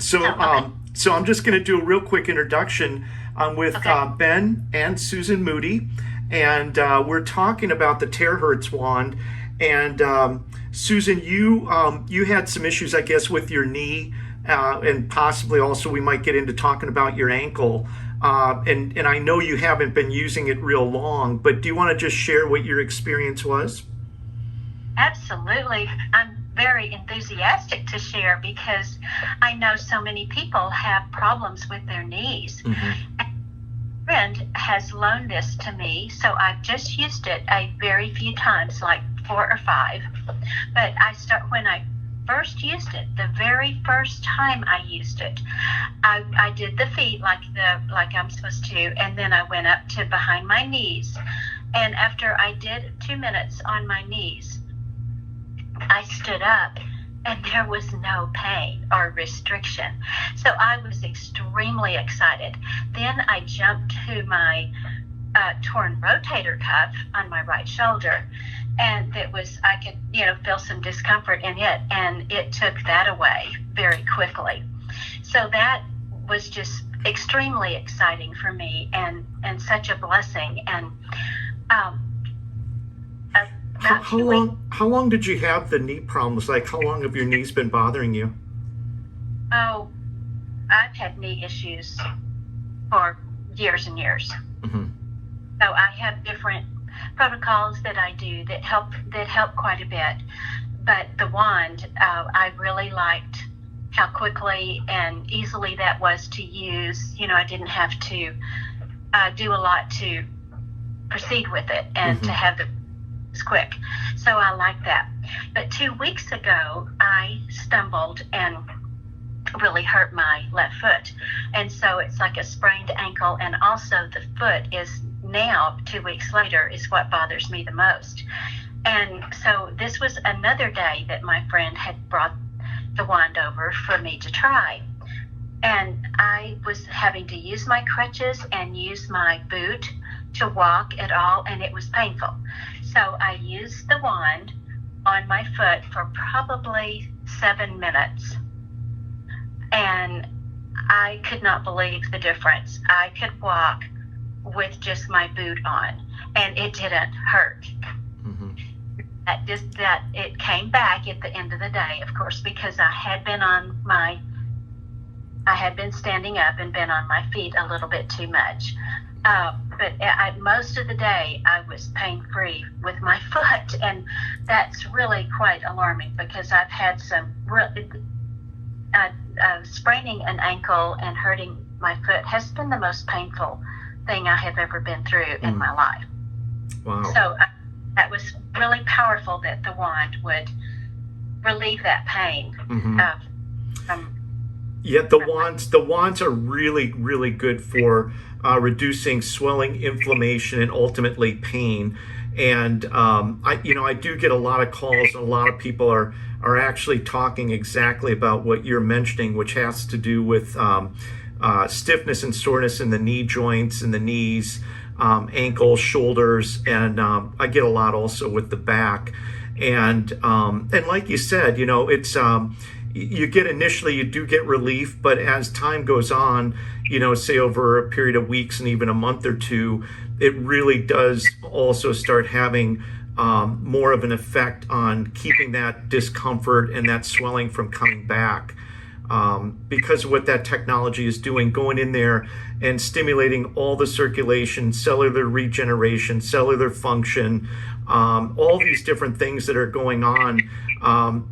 So I'm just going to do a real quick introduction. I'm with Okay. Ben and Susan Moody, and we're talking about the Terahertz Wand. And Susan, you had some issues, I guess, with your knee, and possibly also we might get into talking about your ankle. And I know you haven't been using it real long, but do you want to just share what your experience was? Absolutely. I'm very enthusiastic to share because I know so many people have problems with their knees. Hmm. A friend has loaned this to me, so I've just used it a very few times, like 4 or 5. But when I first used it, the very first time I used it, I did the feet like I'm supposed to, and then I went up to behind my knees. And after I did 2 minutes on my knees, I stood up and there was no pain or restriction. So I was extremely excited. Then I jumped to my torn rotator cuff on my right shoulder, and I could, feel some discomfort in it, and it took that away very quickly. So that was just extremely exciting for me, and such a blessing. And um, about How 2 weeks. long did you have the knee problems? Like, how long have your knees been bothering you? Oh, I've had knee issues for years and years. Hmm. So I have different protocols that I do that help quite a bit. But the wand, I really liked how quickly and easily that was to use. I didn't have to do a lot to proceed with it and to Hmm. have the quick. So I like that. But 2 weeks ago, I stumbled and really hurt my left foot. And so it's like a sprained ankle. And also the foot is now, 2 weeks later, is what bothers me the most. And so this was another day that my friend had brought the wand over for me to try. And I was having to use my crutches and use my boot to walk at all, and it was painful. So I used the wand on my foot for probably 7 minutes, and I could not believe the difference. I could walk with just my boot on, and it didn't hurt. Hmm. That it came back at the end of the day, of course, because I had been standing up and been on my feet a little bit too much. But most of the day, I was pain-free with my foot, and that's really quite alarming because I've had some spraining an ankle and hurting my foot has been the most painful thing I have ever been through in my life. Wow. So that was really powerful that the wand would relieve that pain. Hmm. From Yeah, the wands are really, really good for reducing swelling, inflammation, and ultimately pain. And I do get a lot of calls, and a lot of people are actually talking exactly about what you're mentioning, which has to do with stiffness and soreness in the knee joints and the knees, ankles, shoulders, and I get a lot also with the back. And like you said, it's you get initially, you do get relief, but as time goes on, say over a period of weeks and even a month or two, it really does also start having more of an effect on keeping that discomfort and that swelling from coming back. Because of what that technology is doing, going in there and stimulating all the circulation, cellular regeneration, cellular function, all these different things that are going on,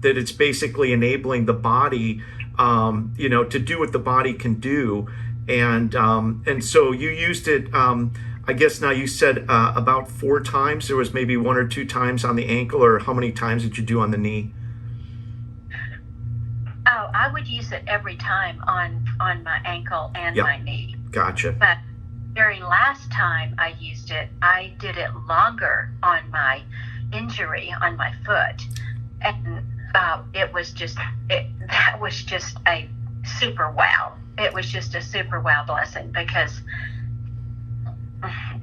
that it's basically enabling the body, to do what the body can do. And so you used it, I guess now you said about 4 times. There was maybe 1 or 2 times on the ankle, or how many times did you do on the knee? Oh, I would use it every time on my ankle and Yeah, my knee. gotcha. But very last time I used it, I did it longer on my injury on my foot, and that was just a super wow. It was just a super wow blessing because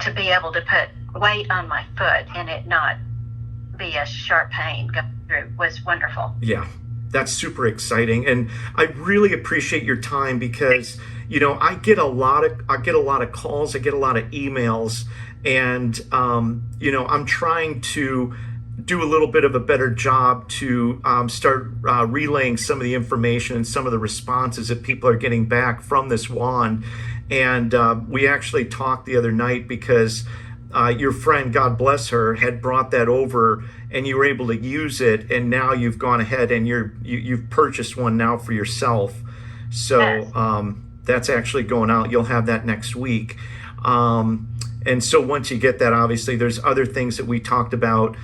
to be able to put weight on my foot and it not be a sharp pain going through was wonderful. Yeah. That's super exciting, and I really appreciate your time because I get a lot of calls, I get a lot of emails, and I'm trying to do a little bit of a better job to start relaying some of the information and some of the responses that people are getting back from this wand. And we actually talked the other night because your friend, God bless her, had brought that over, and you were able to use it, and now you've gone ahead and you've purchased one now for yourself. So Yes. that's actually going out. You'll have that next week. And so once you get that, obviously there's other things that we talked about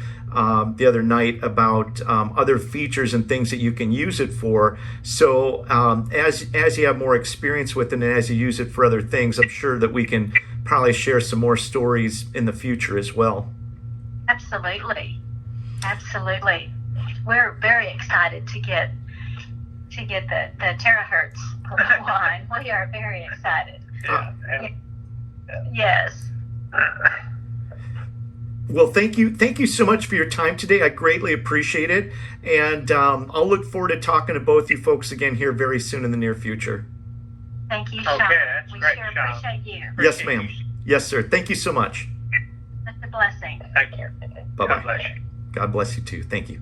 the other night about other features and things that you can use it for. So as you have more experience with it and as you use it for other things, I'm sure that we can probably share some more stories in the future as well. Absolutely. Absolutely. We're very excited to get the Terahertz wand. We are very excited. Yes. Well, thank you so much for your time today. I greatly appreciate it, and I'll look forward to talking to both you folks again here very soon in the near future. Thank you, Sean. Okay, that's We great, sure Sean. appreciate you. Yes, ma'am. Yes, sir. Thank you so much. That's a blessing. Thank you. Bye-bye. God bless you. God bless you too. Thank you.